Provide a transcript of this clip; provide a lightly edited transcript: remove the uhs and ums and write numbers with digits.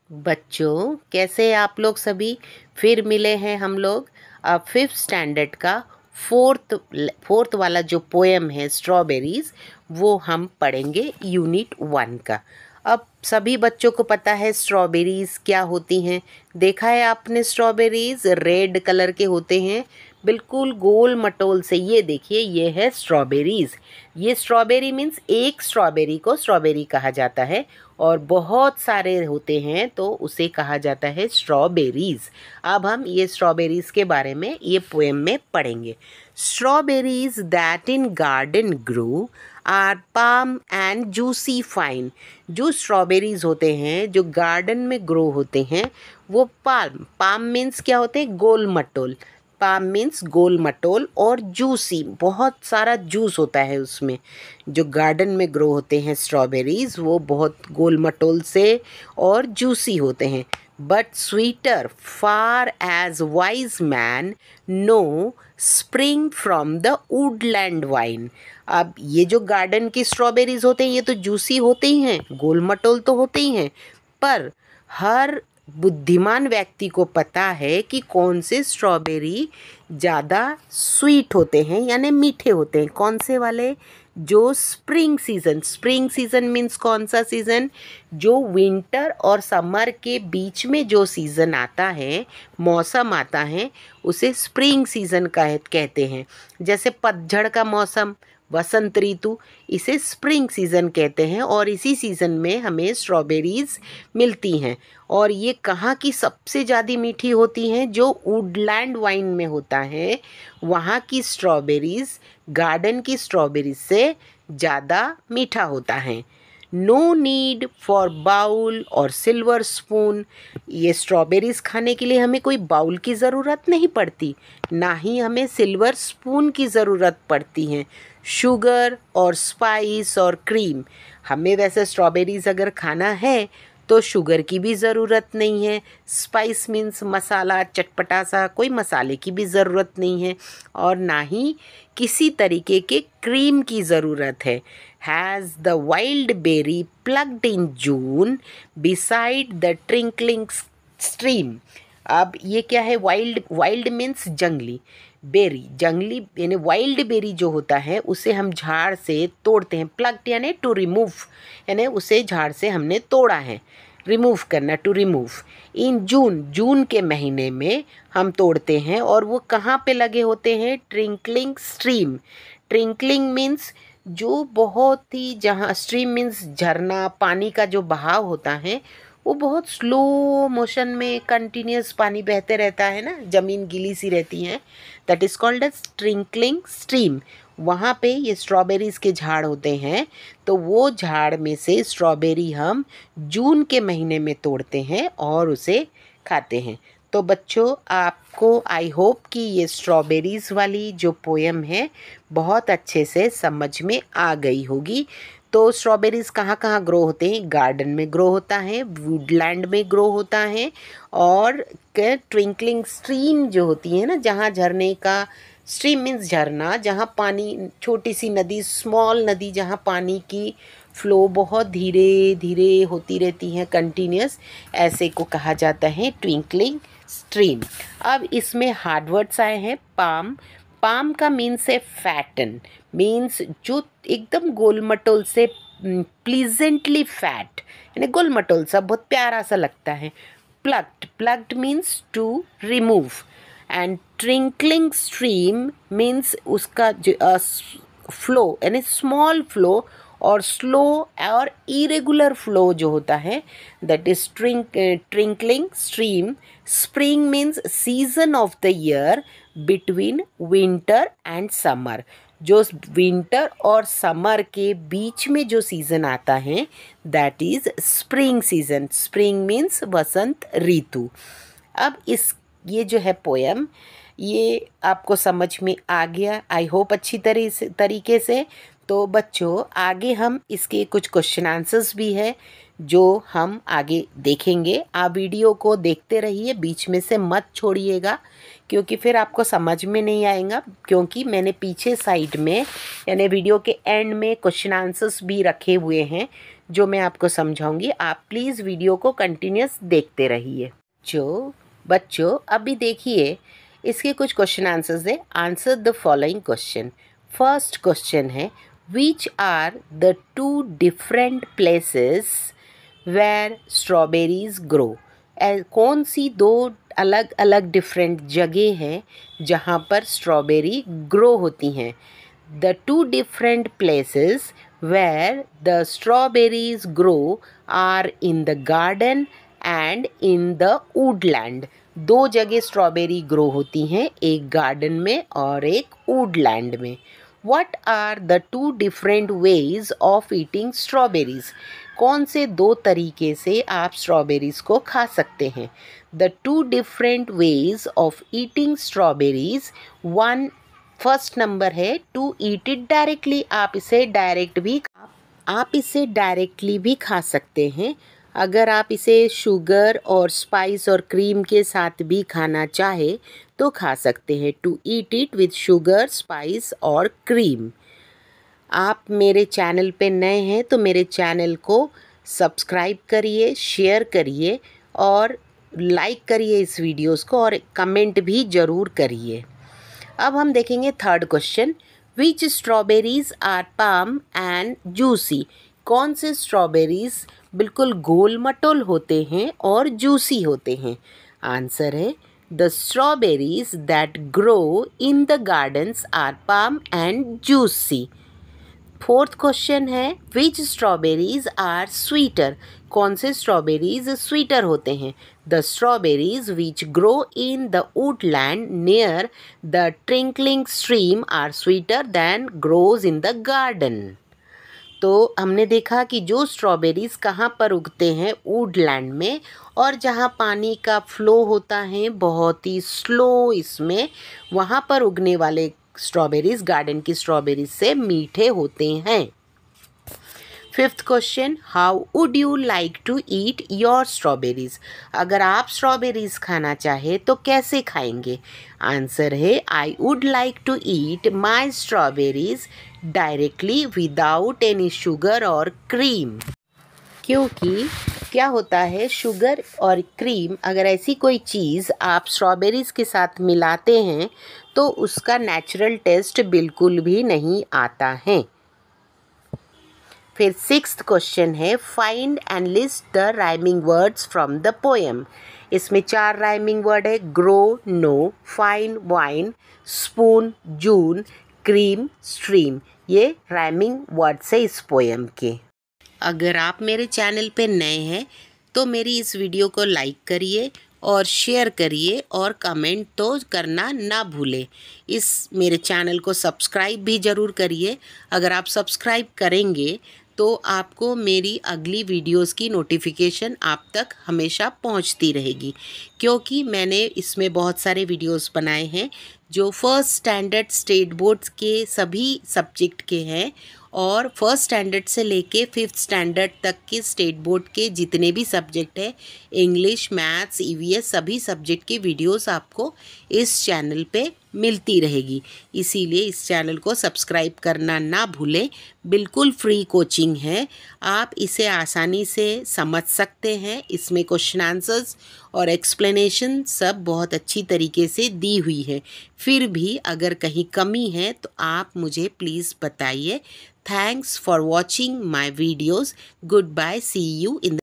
बच्चों, कैसे आप लोग सभी फिर मिले हैं हम लोग। अब फिफ्थ स्टैंडर्ड का फोर्थ फोर्थ वाला जो पोएम है स्ट्रॉबेरीज, वो हम पढ़ेंगे यूनिट 1 का। अब सभी बच्चों को पता है स्ट्रॉबेरीज क्या होती हैं। देखा है आपने, स्ट्रॉबेरीज रेड कलर के होते हैं, बिल्कुल गोल मटोल से। ये देखिए, ये है स्ट्रॉबेरीज। ये स्ट्रॉबेरी मीन्स एक स्ट्रॉबेरी को स्ट्रॉबेरी कहा जाता है, और बहुत सारे होते हैं तो उसे कहा जाता है स्ट्रॉबेरीज। अब हम ये स्ट्रॉबेरीज के बारे में ये पोएम में पढ़ेंगे। Strawberries that in garden grow are plump and juicy fine. जो स्ट्रॉबेरीज होते हैं जो गार्डन में ग्रो होते हैं वो पाम पाम मीन्स क्या होते हैं, गोल मटोल। पाम मीन्स गोल मटोल, और जूसी, बहुत सारा जूस होता है उसमें। जो गार्डन में ग्रो होते हैं स्ट्रॉबेरीज वो बहुत गोल मटोल से और जूसी होते हैं। But sweeter far as wise man know spring from the woodland vine. अब ये जो गार्डन की स्ट्रॉबेरीज होते हैं ये तो जूसी होते ही हैं, गोल मटोल तो होते ही हैं, पर हर बुद्धिमान व्यक्ति को पता है कि कौन से स्ट्रॉबेरी ज़्यादा स्वीट होते हैं यानी मीठे होते हैं। कौन से वाले, जो स्प्रिंग सीज़न मीन्स कौन सा सीज़न, जो विंटर और समर के बीच में जो सीज़न आता है, मौसम आता है, उसे स्प्रिंग सीज़न कहते हैं। जैसे पतझड़ का मौसम, वसंत ऋतु, इसे स्प्रिंग सीज़न कहते हैं। और इसी सीज़न में हमें स्ट्रॉबेरीज़ मिलती हैं। और ये कहाँ की सबसे ज़्यादा मीठी होती हैं, जो वुडलैंड वाइन में होता है वहाँ की स्ट्रॉबेरीज़ गार्डन की स्ट्रॉबेरीज से ज़्यादा मीठा होता है। नो नीड फॉर बाउल और सिल्वर स्पून। ये स्ट्रॉबेरीज़ खाने के लिए हमें कोई बाउल की ज़रूरत नहीं पड़ती, ना ही हमें सिल्वर स्पून की ज़रूरत पड़ती है। शुगर और स्पाइस और क्रीम, हमें वैसे स्ट्रॉबेरीज़ अगर खाना है तो शुगर की भी ज़रूरत नहीं है। स्पाइस मीन्स मसाला, चटपटा सा, कोई मसाले की भी ज़रूरत नहीं है, और ना ही किसी तरीके के क्रीम की ज़रूरत है। Has the wild berry plugged in June beside the tinkling stream. अब ये क्या है, वाइल्ड, वाइल्ड मीन्स जंगली, बेरी जंगली, यानी वाइल्ड बेरी जो होता है उसे हम झाड़ से तोड़ते हैं। प्लग्ड यानी टू रिमूव, यानी उसे झाड़ से हमने तोड़ा है, रिमूव करना, टू रिमूव। इन जून, जून के महीने में हम तोड़ते हैं, और वो कहाँ पे लगे होते हैं, ट्रिंकलिंग स्ट्रीम। ट्रिंकलिंग मीन्स जो बहुत ही, जहाँ स्ट्रीम मीन्स झरना, पानी का जो बहाव होता है वो बहुत स्लो मोशन में कंटिन्यूस पानी बहते रहता है ना, ज़मीन गीली सी रहती है, that is called as tinkling stream. वहाँ पे ये स्ट्रॉबेरीज़ के झाड़ होते हैं, तो वो झाड़ में से स्ट्रॉबेरी हम जून के महीने में तोड़ते हैं और उसे खाते हैं। तो बच्चों, आपको आई होप कि ये स्ट्रॉबेरीज़ वाली जो पोएम है बहुत अच्छे से समझ में आ गई होगी। तो स्ट्रॉबेरीज़ कहाँ कहाँ ग्रो होते हैं, गार्डन में ग्रो होता है, वुडलैंड में ग्रो होता है, और ट्विंकलिंग स्ट्रीम जो होती है ना, जहाँ झरने का, स्ट्रीम मीन्स झरना, जहाँ पानी, छोटी सी नदी, स्मॉल नदी, जहाँ पानी की फ्लो बहुत धीरे धीरे होती रहती है, कंटिन्यूस, ऐसे को कहा जाता है ट्विंकलिंग स्ट्रीम। अब इसमें हार्ड वर्ड्स आए हैं। पाम, पाम का मीन्स है फैटन, मीन्स जो एकदम गोल मटोल से, प्लीजेंटली फैट, यानी गोल मटोल सा, बहुत प्यारा सा लगता है। Plugged, plugged means to remove. And tinkling stream means उसका फ्लो, यानी स्मॉल फ्लो और स्लो और इरेगुलर फ्लो जो होता है, that is tinkling stream. Spring means season of the year between winter and summer. जो विंटर और समर के बीच में जो सीज़न आता है that is spring season. Spring means वसंत ऋतु। अब इस, ये जो है पोएम, ये आपको समझ में आ गया आई होप अच्छी तरीके से। तो बच्चों, आगे हम इसके कुछ क्वेश्चन आंसर्स भी है जो हम आगे देखेंगे। आप वीडियो को देखते रहिए, बीच में से मत छोड़िएगा, क्योंकि फिर आपको समझ में नहीं आएगा। क्योंकि मैंने पीछे साइड में, यानी वीडियो के एंड में, क्वेश्चन आंसर्स भी रखे हुए हैं जो मैं आपको समझाऊंगी। आप प्लीज़ वीडियो को कंटिन्यूस देखते रहिए। बच्चों अभी देखिए, इसके कुछ क्वेश्चन आंसर्स है। Answer the following question. First question है, which are the two different places where strawberries grow. कौन सी दो अलग अलग डिफरेंट जगह हैं जहाँ पर स्ट्रॉबेरी ग्रो होती हैं। The two different places where the strawberries grow are in the garden and in the woodland। दो जगह स्ट्रॉबेरी ग्रो होती हैं, एक गार्डन में और एक वुडलैंड में। What are the two different ways of eating strawberries? कौन से दो तरीके से आप स्ट्रॉबेरीज को खा सकते हैं। The two different ways of eating strawberries। One first number है टू ईट इट डायरेक्टली। आप इसे डायरेक्टली भी खा सकते हैं। अगर आप इसे शुगर और स्पाइस और क्रीम के साथ भी खाना चाहे तो खा सकते हैं। To eat it with sugar, spice और क्रीम। आप मेरे चैनल पे नए हैं तो मेरे चैनल को सब्सक्राइब करिए, शेयर करिए और लाइक करिए इस वीडियोस को, और कमेंट भी ज़रूर करिए। अब हम देखेंगे third question. Which strawberries are plump and juicy. कौन से स्ट्रॉबेरीज बिल्कुल गोल मटोल होते हैं और जूसी होते हैं। आंसर है the strawberries that grow in the gardens are plump and juicy. Fourth question है, विच स्ट्रॉबेरीज आर स्वीटर। कौन से स्ट्रॉबेरीज स्वीटर होते हैं। The strawberries which grow in the woodland near the tinkling stream are sweeter than grows in the garden. तो हमने देखा कि जो स्ट्रॉबेरीज कहाँ पर उगते हैं, वुडलैंड में, और जहाँ पानी का फ्लो होता है बहुत ही स्लो इसमें, वहाँ पर उगने वाले स्ट्रॉबेरीज गार्डन की स्ट्रॉबेरीज से मीठे होते हैं। Fifth question, how would you like to eat your strawberries. अगर आप स्ट्रॉबेरीज खाना चाहे तो कैसे खाएंगे। आंसर है I would like to eat my strawberries directly without any sugar और क्रीम। क्योंकि क्या होता है, शुगर और क्रीम, अगर ऐसी कोई चीज़ आप स्ट्रॉबेरीज़ के साथ मिलाते हैं तो उसका नेचुरल टेस्ट बिल्कुल भी नहीं आता है। फिर सिक्स्थ क्वेश्चन है, find and list the rhyming words from the poem. इसमें 4 राइमिंग वर्ड है, grow, no, fine, wine, spoon, June, cream, stream. ये राइमिंग वर्ड्स है इस पोएम के। अगर आप मेरे चैनल पे नए हैं तो मेरी इस वीडियो को लाइक करिए और शेयर करिए और कमेंट तो करना ना भूलें। इस मेरे चैनल को सब्सक्राइब भी ज़रूर करिए। अगर आप सब्सक्राइब करेंगे तो आपको मेरी अगली वीडियोस की नोटिफिकेशन आप तक हमेशा पहुंचती रहेगी, क्योंकि मैंने इसमें बहुत सारे वीडियोस बनाए हैं जो फर्स्ट स्टैंडर्ड स्टेट बोर्ड्स के सभी सब्जेक्ट के हैं, और फर्स्ट स्टैंडर्ड से लेके 5th स्टैंडर्ड तक के स्टेट बोर्ड के जितने भी सब्जेक्ट है, इंग्लिश, मैथ्स, ईवीएस, सभी सब्जेक्ट के वीडियोस आपको इस चैनल पे मिलती रहेगी। इसीलिए इस चैनल को सब्सक्राइब करना ना भूलें। बिल्कुल फ्री कोचिंग है, आप इसे आसानी से समझ सकते हैं। इसमें क्वेश्चन आंसर्स और एक्सप्लेनेशन सब बहुत अच्छी तरीके से दी हुई है। फिर भी अगर कहीं कमी है तो आप मुझे प्लीज़ बताइए। Thanks for watching my videos. Goodbye. See you in the